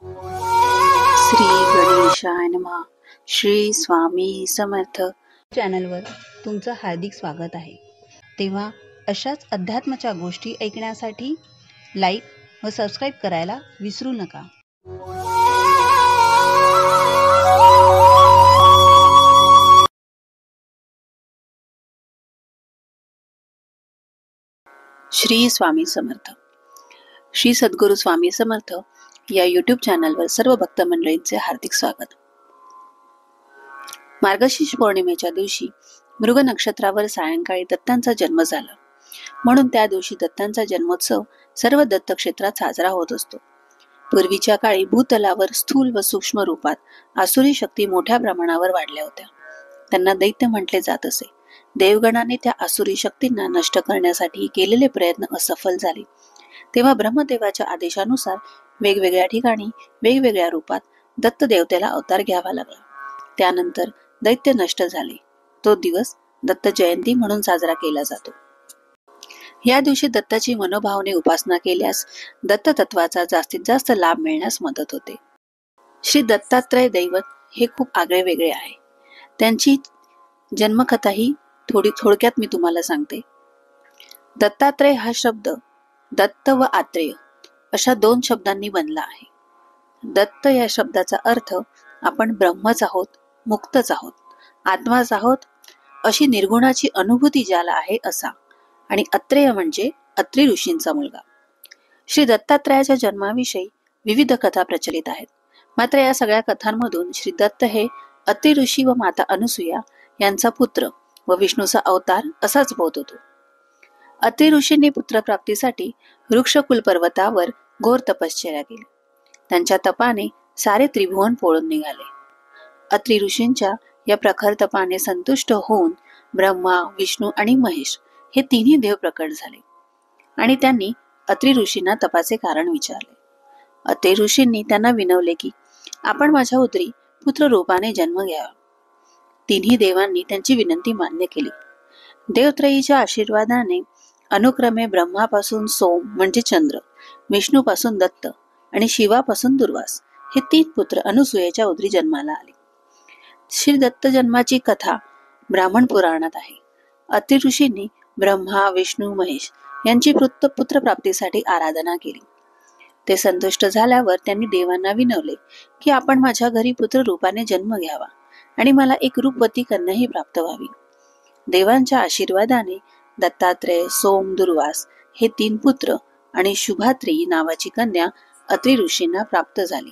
श्री गणेशाय नमः. श्री स्वामी समर्थ चॅनलवर तुमचं हार्दिक स्वागत आहे. तेव्हा अशाच अध्यात्माच्या गोष्टी ऐकण्यासाठी लाईक व सबस्क्राईब करायला विसरू नका. श्री स्वामी समर्थ. श्री सद्गुरू स्वामी समर्थ या यूट्यूब चॅनलवर सर्व भक्त मंडळींचे हार्दिक स्वागत. मार्गशीर्ष पौर्णिमेच्या दिवशी मृग नक्षत्रावर सायंकाळी दत्तांचा जन्म झाला, म्हणून त्या दिवशी दत्तांचा जन्मोत्सव सर्व दत्त क्षेत्रात साजरा होत असतो. पूर्वीच्या काळी भूतलावर स्थूल व सूक्ष्म रूपात आसुरी शक्ती मोठ्या प्रमाणावर वाढल्या होत्या. त्यांना दैत्य म्हटले जात असे. देवगणाने त्या आसुरी शक्तींना नष्ट करण्यासाठी केलेले प्रयत्न असफल झाले. तेव्हा ब्रह्मदेवाच्या आदेशानुसार वेगवेगळ्या ठिकाणी वेगवेगळ्या रूपात दत्त देवतेला अवतार घ्यावा लागला. त्यानंतर दैत्य नष्ट झाले. तो दिवस दत्त जयंती म्हणून साजरा केला जातो. या दिवशी दत्ताची मनोभावने उपासना केल्यास दत्त तत्वाचा जास्तीत जास्त लाभ मिळण्यास मदत होते. श्री दत्तात्रय दैवत हे खूप आगळे वेगळे आहे. त्यांची जन्मकथाही थोडक्यात मी तुम्हाला सांगते. दत्तात्रय हा शब्द दत्त व आत्रेय अशा दोन शब्दांनी बनला आहे. दत्त या शब्दाचा अर्थ आपण ब्रह्मच आहोत, मुक्तच आहोत, आत्माच आहोत अशी निर्गुणाची अनुभूती ज्याला आहे असा, आणि अत्रेय म्हणजे अत्री ऋषींचा मुलगा. श्री दत्तात्रयाच्या जन्माविषयी विविध कथा प्रचलित आहेत. मात्र या सगळ्या कथांमधून श्री दत्त हे अत्री ऋषी व माता अनुसूया यांचा पुत्र व विष्णूचा अवतार असाच बोध होतो. अत्री ऋषींनी पुत्रप्राप्तीसाठी वृक्षकुल पर्वतावर घोर तपश्चर्या केली. त्यांच्या तपाने सारे त्रिभुवन पोळून निघाले. अत्री ऋषींच्या या प्रखर तपाने संतुष्ट होऊन ब्रह्मा, विष्णू आणि महेश हे तिन्ही देव प्रकट झाले आणि त्यांनी अत्री ऋषींना तपाचे कारण विचारले. अत्री ऋषींनी त्यांना विनवले की आपण माझ्या उदरी पुत्र रूपाने जन्म घ्यावा. तिन्ही देवांनी त्यांची विनंती मान्य केली. देवत्रयीच्या आशीर्वादाने अनुक्रमे ब्रह्मापासून सोम म्हणजे चंद्र, विष्णूपासून दत्त आणि शिवापासून दुर्वास हे 3 पुत्र अनुसूयेच्या उदरी जन्माला आले. श्री दत्त जन्माची कथा ब्राह्मण पुराणात आहे. अत्री ऋषींनी ब्रह्मा, विष्णू, महेश यांची पुत्रप्राप्तीसाठी आराधना केली. ते संतुष्ट झाल्यावर त्यांनी देवांना विनवले की आपण माझ्या घरी पुत्र रूपाने जन्म घ्यावा आणि मला एक रूपवती कन्याही प्राप्त व्हावी. देवांच्या आशीर्वादाने दत्तात्रय, सोम, दुर्वास हे 3 पुत्र आणि शुभात्री नावाची कन्या अत्री ऋषींना प्राप्त झाली.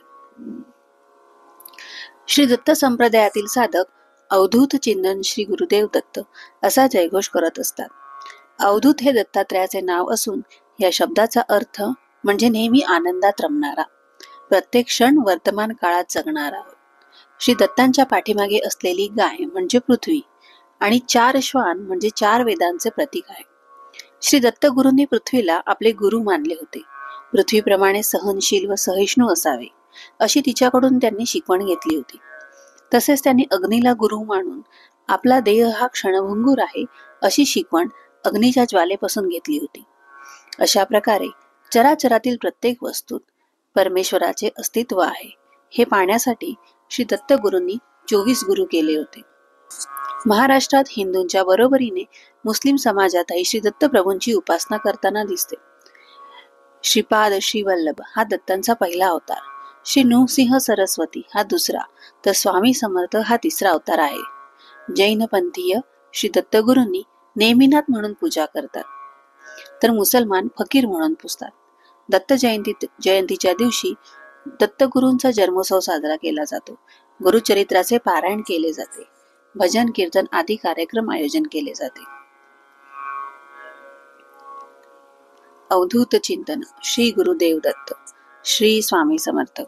श्री दत्त संप्रदायातील साधक अवधूत चिंतन श्री गुरुदेव दत्त असा जयघोष करत असतात. अवधूत हे दत्तात्रयाचे नाव असून या शब्दाचा अर्थ म्हणजे नेहमी आनंदात रमणारा, प्रत्येक क्षण वर्तमान काळात जगणारा. श्री दत्तांच्या पाठीमागे असलेली गाय म्हणजे पृथ्वी आणि 4 श्वान म्हणजे 4 वेदांचे प्रतीक आहे. श्री दत्त गुरूंनी पृथ्वीला आपले गुरु मानले होते. पृथ्वीप्रमाणे सहनशील व सहिष्णू असावे अशी तिच्याकडून त्यांनी शिकवण घेतली होती. तसेच त्यांनी अग्नीला गुरु मानून आपला देह हा क्षणभंगूर आहे अशी शिकवण अग्नीच्या ज्वालेपासून घेतली होती. अशा प्रकारे चराचरातील प्रत्येक वस्तूत परमेश्वराचे अस्तित्व आहे हे पाहण्यासाठी श्री दत्त गुरूंनी 24 गुरु केले होते. महाराष्ट्रात हिंदूंच्या बरोबरीने मुस्लिम समाजातही श्री दत्त प्रभूंची उपासना करताना दिसते. श्रीपाद श्री वल्लभ हा दत्तांचा पहिला अवतार, श्री नृसिंह सरस्वती हा दुसरा, तर स्वामी समर्थ हा तिसरा अवतार आहे. जैन पंथीय श्री दत्त गुरूंनी नेमिनाथ म्हणून पूजा करतात, तर मुसलमान फकीर म्हणून पूजतात. दत्त जयंतीच्या दिवशी दत्तगुरूंचा जन्मोत्सव साजरा केला जातो. गुरुचरित्राचे पारायण केले जाते, भजन कीर्तन आदी कार्यक्रम आयोजन केले जाते. अवधूत चिंतन श्री गुरुदेव दत्त. श्री स्वामी समर्थ.